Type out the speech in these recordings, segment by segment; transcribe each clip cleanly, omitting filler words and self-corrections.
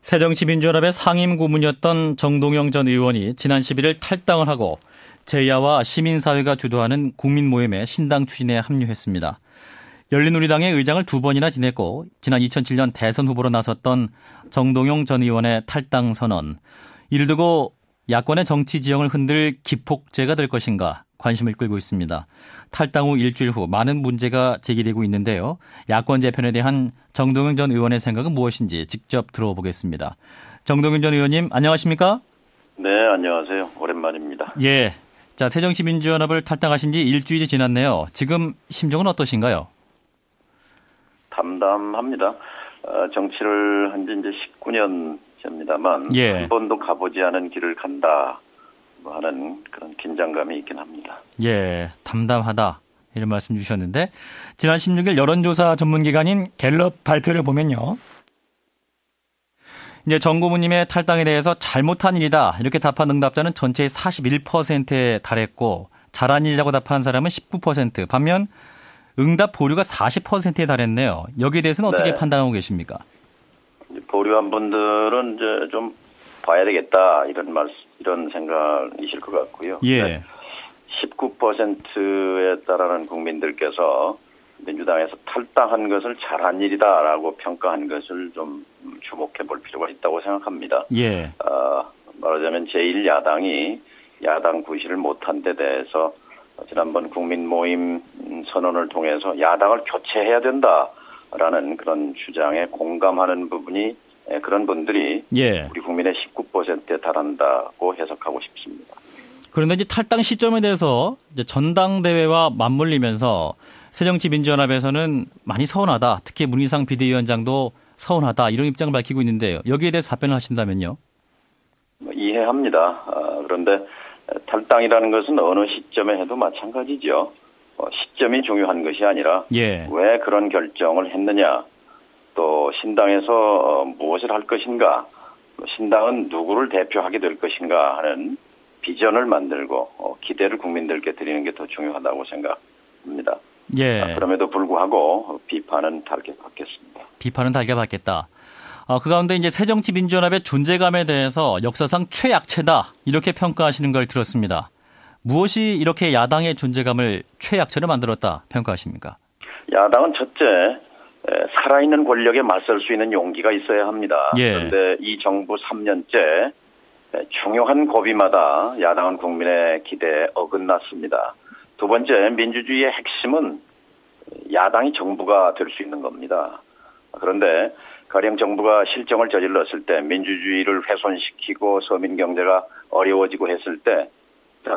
새정치민주연합의 상임고문이었던 정동영 전 의원이 지난 11일 탈당을 하고 제2야와 시민사회가 주도하는 국민모임의 신당 추진에 합류했습니다. 열린우리당의 의장을 2번이나 지냈고 지난 2007년 대선 후보로 나섰던 정동영 전 의원의 탈당 선언. 이를 두고 야권의 정치 지형을 흔들 기폭제가 될 것인가 관심을 끌고 있습니다. 탈당 후 일주일 후 많은 문제가 제기되고 있는데요. 야권 재편에 대한 정동영 전 의원의 생각은 무엇인지 직접 들어보겠습니다. 정동영 전 의원님 안녕하십니까? 네, 안녕하세요. 오랜만입니다. 예. 자, 새정치민주연합을 탈당하신 지 일주일이 지났네요. 지금 심정은 어떠신가요? 담담합니다. 정치를 한 지 이제 19년째입니다만 한 번도 가보지 않은 길을 간다 하는 그런 긴장감이 있긴 합니다. 예, 담담하다 이런 말씀 주셨는데 지난 16일 여론조사 전문기관인 갤럽 발표를 보면요. 이제 정 고문님의 탈당에 대해서 잘못한 일이다 이렇게 답한 응답자는 전체의 41%에 달했고 잘한 일이라고 답한 사람은 19%. 반면 응답 보류가 40%에 달했네요. 여기에 대해서는 어떻게 판단하고 계십니까? 보류한 분들은 이제 좀 봐야 되겠다 이런 생각이실 것 같고요. 예. 19%에 달하는 국민들께서 민주당에서 탈당한 것을 잘한 일이다라고 평가한 것을 좀 주목해 볼 필요가 있다고 생각합니다. 예. 말하자면 제1야당이 야당 구실을 못한 데 대해서 지난번 국민 모임 선언을 통해서 야당을 교체해야 된다라는 그런 주장에 공감하는 부분이 그런 분들이 우리 국민의 19%에 달한다고 해석하고 싶습니다. 그런데 이제 탈당 시점에 대해서 이제 전당대회와 맞물리면서 새정치민주연합에서는 많이 서운하다. 특히 문희상 비대위원장도 서운하다. 이런 입장을 밝히고 있는데요. 여기에 대해서 답변을 하신다면요? 이해합니다. 그런데 탈당이라는 것은 어느 시점에 해도 마찬가지죠. 시점이 중요한 것이 아니라 왜 그런 결정을 했느냐. 또 신당에서 무엇을 할 것인가. 신당은 누구를 대표하게 될 것인가 하는 비전을 만들고 기대를 국민들께 드리는 게 더 중요하다고 생각합니다. 그럼에도 불구하고 비판은 달게 받겠습니다. 비판은 달게 받겠다. 그 가운데 이제 새정치민주연합의 존재감에 대해서 역사상 최약체다 이렇게 평가하시는 걸 들었습니다. 무엇이 이렇게 야당의 존재감을 최약체로 만들었다 평가하십니까? 야당은 첫째 살아있는 권력에 맞설 수 있는 용기가 있어야 합니다. 그런데 이 정부 3년째 중요한 고비마다 야당은 국민의 기대에 어긋났습니다. 두 번째, 민주주의의 핵심은 야당이 정부가 될 수 있는 겁니다. 그런데 가령 정부가 실정을 저질렀을 때 민주주의를 훼손시키고 서민 경제가 어려워지고 했을 때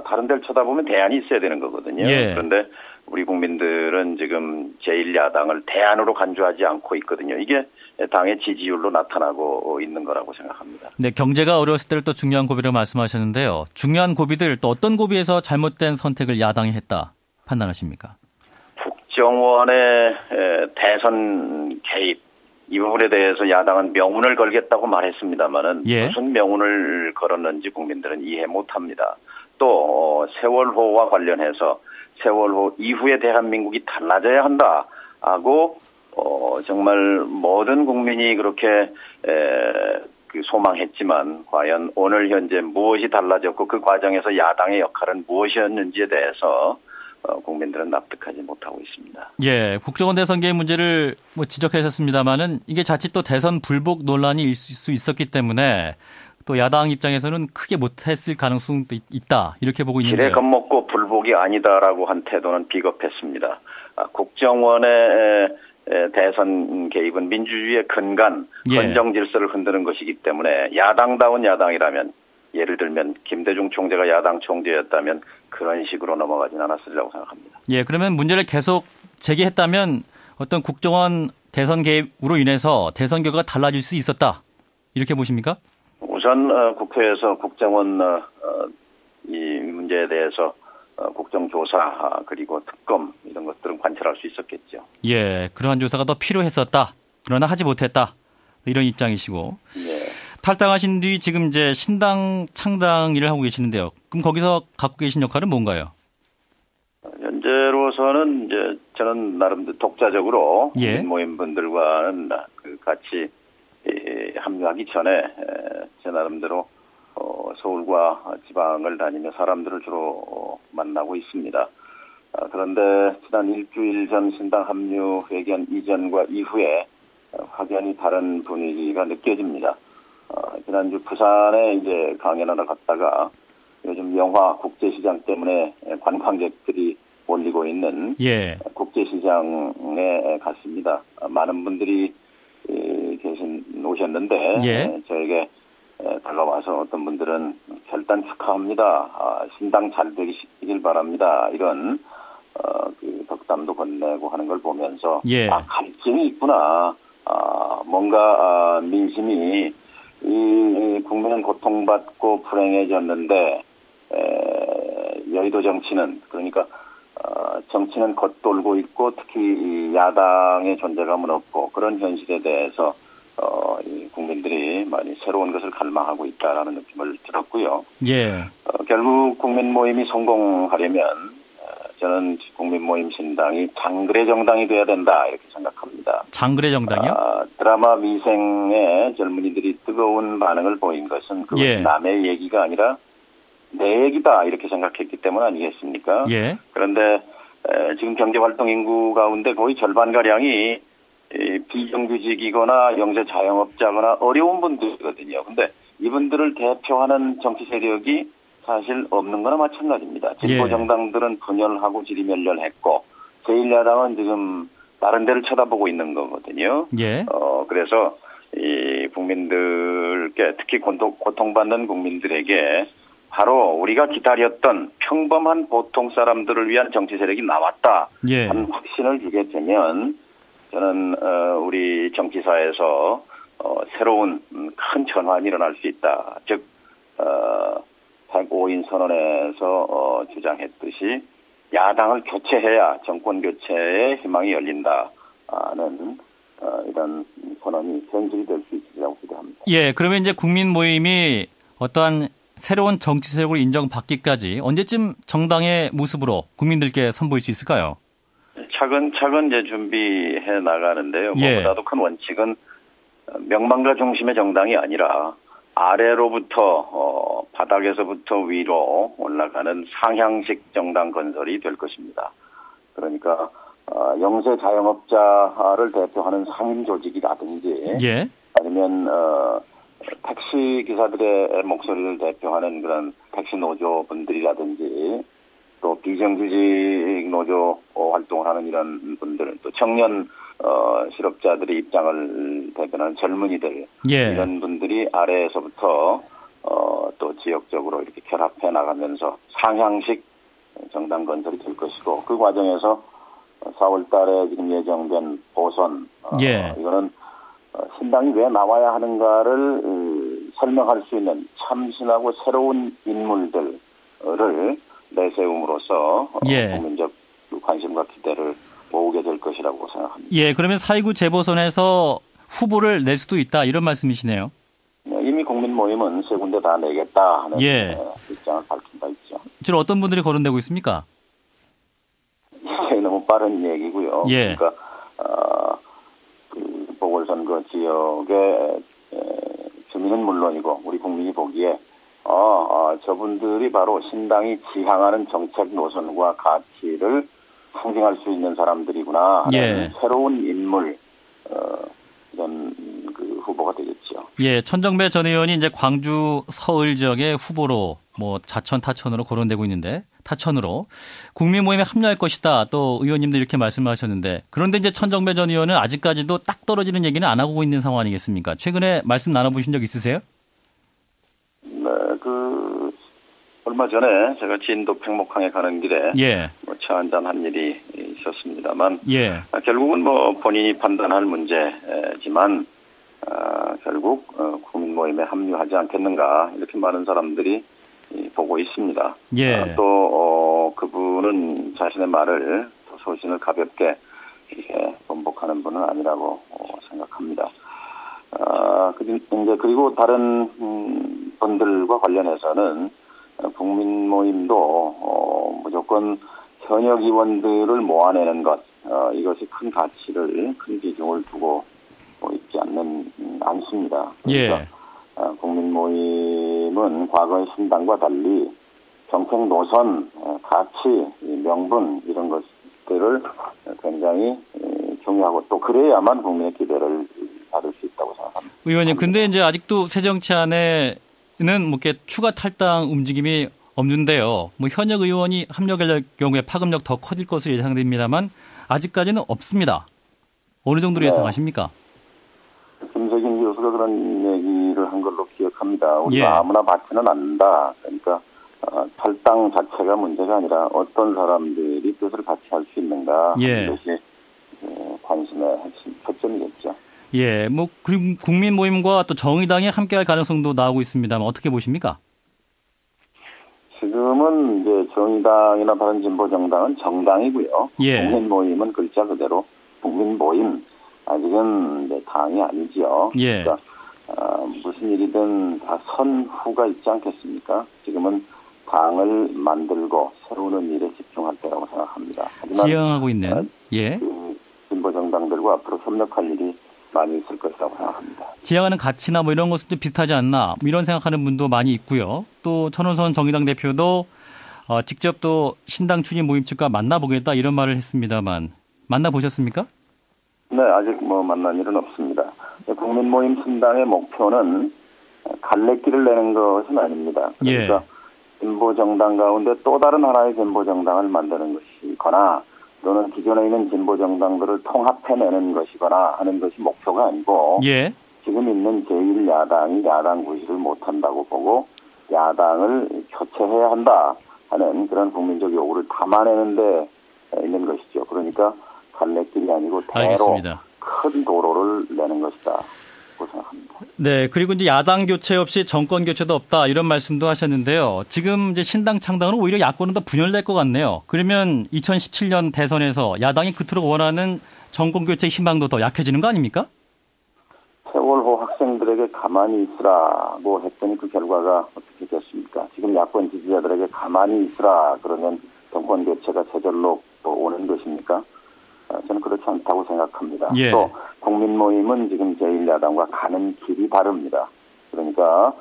다른 데를 쳐다보면 대안이 있어야 되는 거거든요. 그런데 우리 국민들은 지금 제1야당을 대안으로 간주하지 않고 있거든요. 이게 당의 지지율로 나타나고 있는 거라고 생각합니다. 네, 경제가 어려웠을 때를 또 중요한 고비라고 말씀하셨는데요. 중요한 고비들 또 어떤 고비에서 잘못된 선택을 야당이 했다 판단하십니까? 국정원의 대선 개입 이 부분에 대해서 야당은 명운을 걸겠다고 말했습니다마는 무슨 명운을 걸었는지 국민들은 이해 못합니다. 또 세월호와 관련해서 세월호 이후에 대한민국이 달라져야 한다하고 정말 모든 국민이 그렇게 소망했지만 과연 오늘 현재 무엇이 달라졌고 그 과정에서 야당의 역할은 무엇이었는지에 대해서 국민들은 납득하지 못하고 있습니다. 국정원 대선 개입 문제를 지적하셨습니다마는 이게 자칫 또 대선 불복 논란이 있을 수 있었기 때문에 또 야당 입장에서는 크게 못했을 가능성도 있다 이렇게 보고 있는데요. 길에 겁먹고 불복이 아니다라고 한 태도는 비겁했습니다. 국정원의 대선 개입은 민주주의의 근간, 헌정 질서를 흔드는 것이기 때문에 야당다운 야당이라면 예를 들면 김대중 총재가 야당 총재였다면 그런 식으로 넘어가진 않았으리라고 생각합니다. 그러면 문제를 계속 제기했다면 어떤 국정원 대선 개입으로 인해서 대선 결과가 달라질 수 있었다 이렇게 보십니까? 우선 국회에서 국정원 이 문제에 대해서 국정조사 그리고 특검 이런 것들은 관철할 수 있었겠죠. 그러한 조사가 더 필요했었다. 그러나 하지 못했다. 이런 입장이시고. 탈당하신 뒤 지금 이제 신당 창당 일을 하고 계시는데요. 그럼 거기서 갖고 계신 역할은 뭔가요? 현재로서는 이제 저는 나름대로 독자적으로 모임분들과는 같이 합류하기 전에 제 나름대로 서울과 지방을 다니며 사람들을 주로 만나고 있습니다. 그런데 지난 일주일 전 신당 합류 회견 이전과 이후에 확연히 다른 분위기가 느껴집니다. 지난주 부산에 이제 강연하러 갔다가 요즘 영화 국제시장 때문에 관광객들이 몰리고 있는 국제시장에 갔습니다. 많은 분들이 오셨는데 저에게 다가와서 어떤 분들은 결단 축하합니다. 신당 잘 되시길 바랍니다. 이런 그 덕담도 건네고 하는 걸 보면서 갈증이 있구나. 뭔가 민심이 이 국민은 고통받고 불행해졌는데 여의도 정치는 그러니까 정치는 겉돌고 있고 특히 이 야당의 존재감은 없고 그런 현실에 대해서 이 국민들이 많이 새로운 것을 갈망하고 있다라는 느낌을 들었고요. 결국 국민 모임이 성공하려면 저는 국민 모임 신당이 장그래 정당이 돼야 된다 이렇게 생각합니다. 장그래 정당이요? 드라마 미생의 젊은이들이 뜨거운 반응을 보인 것은 그것이 남의 얘기가 아니라 내 얘기다 이렇게 생각했기 때문 아니겠습니까? 그런데 지금 경제활동 인구 가운데 거의 절반가량이 비정규직이거나 영세 자영업자거나 어려운 분들이거든요. 근데 이분들을 대표하는 정치 세력이 사실 없는 거나 마찬가지입니다. 진보 정당들은 분열하고 지리멸렬했고 제1야당은 지금 다른 데를 쳐다보고 있는 거거든요. 그래서 이 국민들께 특히 고통받는 국민들에게 바로 우리가 기다렸던 평범한 보통 사람들을 위한 정치 세력이 나왔다 하는 확신을 주게 되면 저는 우리 정치사에서 새로운 큰 전환이 일어날 수 있다. 즉 105인 선언에서 주장했듯이 야당을 교체해야 정권 교체의 희망이 열린다는 이런 선언이 현실이 될 수 있으리라고 기대합니다. 그러면 이제 국민 모임이 어떠한 새로운 정치 세력으로 인정받기까지 언제쯤 정당의 모습으로 국민들께 선보일 수 있을까요? 차근차근 이제 준비해 나가는데요. 무엇보다도 큰 원칙은 명망가 중심의 정당이 아니라 아래로부터 바닥에서부터 위로 올라가는 상향식 정당 건설이 될 것입니다. 그러니까 영세 자영업자를 대표하는 상인 조직이라든지 아니면 택시 기사들의 목소리를 대표하는 그런 택시 노조 분들이라든지 또 비정규직 노조 활동을 하는 이런 분들, 또 청년 실업자들의 입장을 대변하는 젊은이들 이런 분들이 아래에서부터 또 지역적으로 이렇게 결합해 나가면서 상향식 정당 건설이 될 것이고 그 과정에서 4월 달에 지금 예정된 보선 이거는 신당이 왜 나와야 하는가를 설명할 수 있는 참신하고 새로운 인물들을 내세움으로써 국민적 관심과 기대를 모으게 될 것이라고 생각합니다. 그러면 4.29 재보선에서 후보를 낼 수도 있다 이런 말씀이시네요. 이미 국민 모임은 세 군데 다 내겠다 하는 입장을 밝힌 바 있죠. 주로 어떤 분들이 거론되고 있습니까? 너무 빠른 얘기고요. 그러니까 그 보궐선거 지역의 주민은 물론이고 우리 국민이 보기에 저분들이 바로 신당이 지향하는 정책 노선과 가치를 상징할 수 있는 사람들이구나 하는 새로운 인물 이런 그 후보가 되겠죠. 천정배 전 의원이 이제 광주 서울 지역의 후보로 뭐 자천 타천으로 거론되고 있는데 타천으로 국민 모임에 합류할 것이다. 또 의원님도 이렇게 말씀하셨는데 그런데 이제 천정배 전 의원은 아직까지도 딱 떨어지는 얘기는 안 하고 있는 상황 아니겠습니까? 최근에 말씀 나눠보신 적 있으세요? 얼마 전에 제가 진도 팽목항에 가는 길에 차 한잔 한 일이 있었습니다만 결국은 뭐 본인이 판단할 문제지만 결국 국민 모임에 합류하지 않겠는가 이렇게 많은 사람들이 보고 있습니다. 또 그분은 자신의 말을 소신을 가볍게 이렇게 번복하는 분은 아니라고 생각합니다. 그리고 다른 분들과 관련해서는 국민 모임도 무조건 현역 의원들을 모아내는 것 이것이 큰 가치를 큰 비중을 두고 있지 않습니다. 그러니까 국민 모임은 과거의 신당과 달리 정책 노선, 가치, 명분 이런 것들을 굉장히 중요하고 또 그래야만 국민의 기대를 받을 수 있다고 생각합니다. 의원님, 근데 이제 아직도 새정치 안에는 뭐 이렇게 추가 탈당 움직임이 없는데요. 뭐 현역 의원이 합류할 경우에 파급력 더 커질 것으로 예상됩니다만 아직까지는 없습니다. 어느 정도로 예상하십니까? 김석인 교수가 그런 얘기를 한 걸로 기억합니다. 우리가 아무나 받지는 않는다. 그러니까 탈당 자체가 문제가 아니라 어떤 사람들이 뜻을 같이 할 수 있는가 하는 것이 관심의 핵심 초점이겠죠. 예, 뭐 국민 모임과 또 정의당이 함께할 가능성도 나오고 있습니다만 어떻게 보십니까? 지금은 이제 정의당이나 바른진보정당은 정당이고요. 국민 모임은 글자 그대로 국민 모임. 아직은 이제 당이 아니지요. 그러니까 무슨 일이든 다 선후가 있지 않겠습니까? 지금은 당을 만들고 세우는 일에 집중할 때라고 생각합니다. 하지만 지향하고 있는 진보 정당들과 앞으로 협력할 일이 많이 있을 것이라고 생각합니다. 지향하는 가치나 뭐 이런 것도 비슷하지 않나 뭐 이런 생각하는 분도 많이 있고요. 또 천호선 정의당 대표도 직접 또 신당 추진 모임 측과 만나보겠다 이런 말을 했습니다만 만나보셨습니까? 네, 아직 뭐 만난 일은 없습니다. 국민 모임 신당의 목표는 갈래길을 내는 것은 아닙니다. 그러니까 진보 정당 가운데 또 다른 하나의 진보 정당을 만드는 것이거나 또는 기존에 있는 진보 정당들을 통합해내는 것이거나 하는 것이 목표가 아니고 지금 있는 제1야당이 야당 구실을 못한다고 보고 야당을 교체해야 한다 하는 그런 국민적 요구를 담아내는 데 있는 것이죠. 그러니까 갈래길이 아니고 대로 큰 도로를 내는 것이다. 생각합니다. 네, 그리고 이제 야당 교체 없이 정권 교체도 없다 이런 말씀도 하셨는데요. 지금 이제 신당 창당으로 오히려 야권은 더 분열될 것 같네요. 그러면 2017년 대선에서 야당이 그토록 원하는 정권 교체 희망도 더 약해지는 거 아닙니까? 세월호 학생들에게 가만히 있으라고 했더니 그 결과가 어떻게 됐습니까? 지금 야권 지지자들에게 가만히 있으라 그러면 정권 교체가 저절로 오는 것입니까? 저는 그렇지 않다고 생각합니다. 또 국민 모임은 지금 제1야당과 가는 길이 다릅니다. 그러니까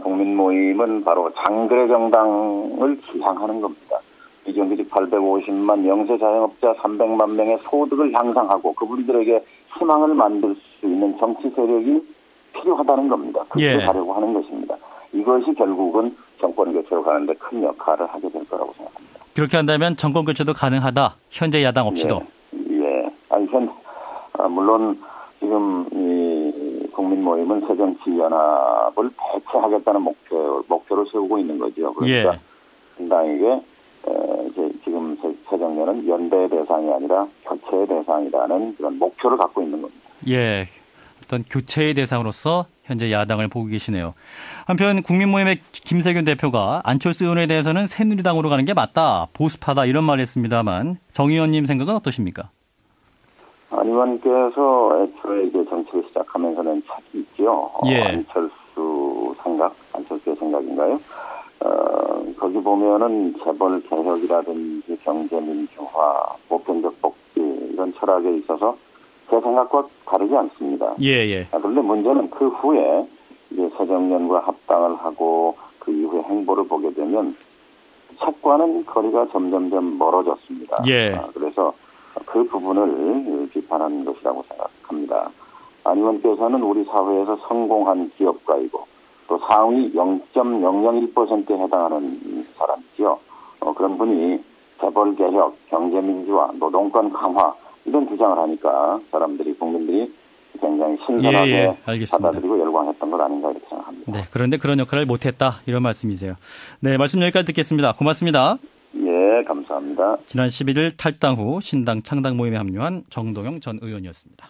국민 모임은 바로 장거래 정당을 지향하는 겁니다. 비정규직 850만 영세 자영업자 300만 명의 소득을 향상하고 그분들에게 희망을 만들 수 있는 정치 세력이 필요하다는 겁니다. 그렇게 가려고 하는 것입니다. 이것이 결국은 정권 교체로 가는데 큰 역할을 하게 될 거라고 생각합니다. 그렇게 한다면 정권 교체도 가능하다. 현재 야당 없이도. 물론 지금 이 국민 모임은 새정치연합을 대체하겠다는 목표를 세우고 있는 거죠. 그러니까 신당에게 지금 새정연은 연대의 대상이 아니라 교체의 대상이라는 그런 목표를 갖고 있는 겁니다. 어떤 교체의 대상으로서 현재 야당을 보고 계시네요. 한편 국민 모임의 김세균 대표가 안철수 의원에 대해서는 새누리당으로 가는 게 맞다, 보수파다 이런 말을 했습니다만 정 의원님 생각은 어떠십니까? 안 의원께서 애초에 이제 정치를 시작하면서는 책이 있죠. 안철수의 생각인가요? 거기 보면은 재벌 개혁이라든지 경제 민주화, 보편적 복지 이런 철학에 있어서 제 생각과 다르지 않습니다. 그런데 문제는 그 후에 이제 새정연과 합당을 하고 그 이후에 행보를 보게 되면 책과는 거리가 점점점 멀어졌습니다. 그래서 그 부분을 비판하는 것이라고 생각합니다. 안 의원께서는 우리 사회에서 성공한 기업가이고 또 상위 0.001%에 해당하는 사람이죠. 그런 분이 재벌 개혁, 경제 민주화, 노동권 강화 이런 주장을 하니까 국민들이 굉장히 신선하게 받아들이고 열광했던 것 아닌가 이렇게 생각합니다. 네, 그런데 그런 역할을 못했다 이런 말씀이세요. 네, 말씀 여기까지 듣겠습니다. 고맙습니다. 감사합니다. 지난 11일 탈당 후 신당 창당 모임에 합류한 정동영 전 의원이었습니다.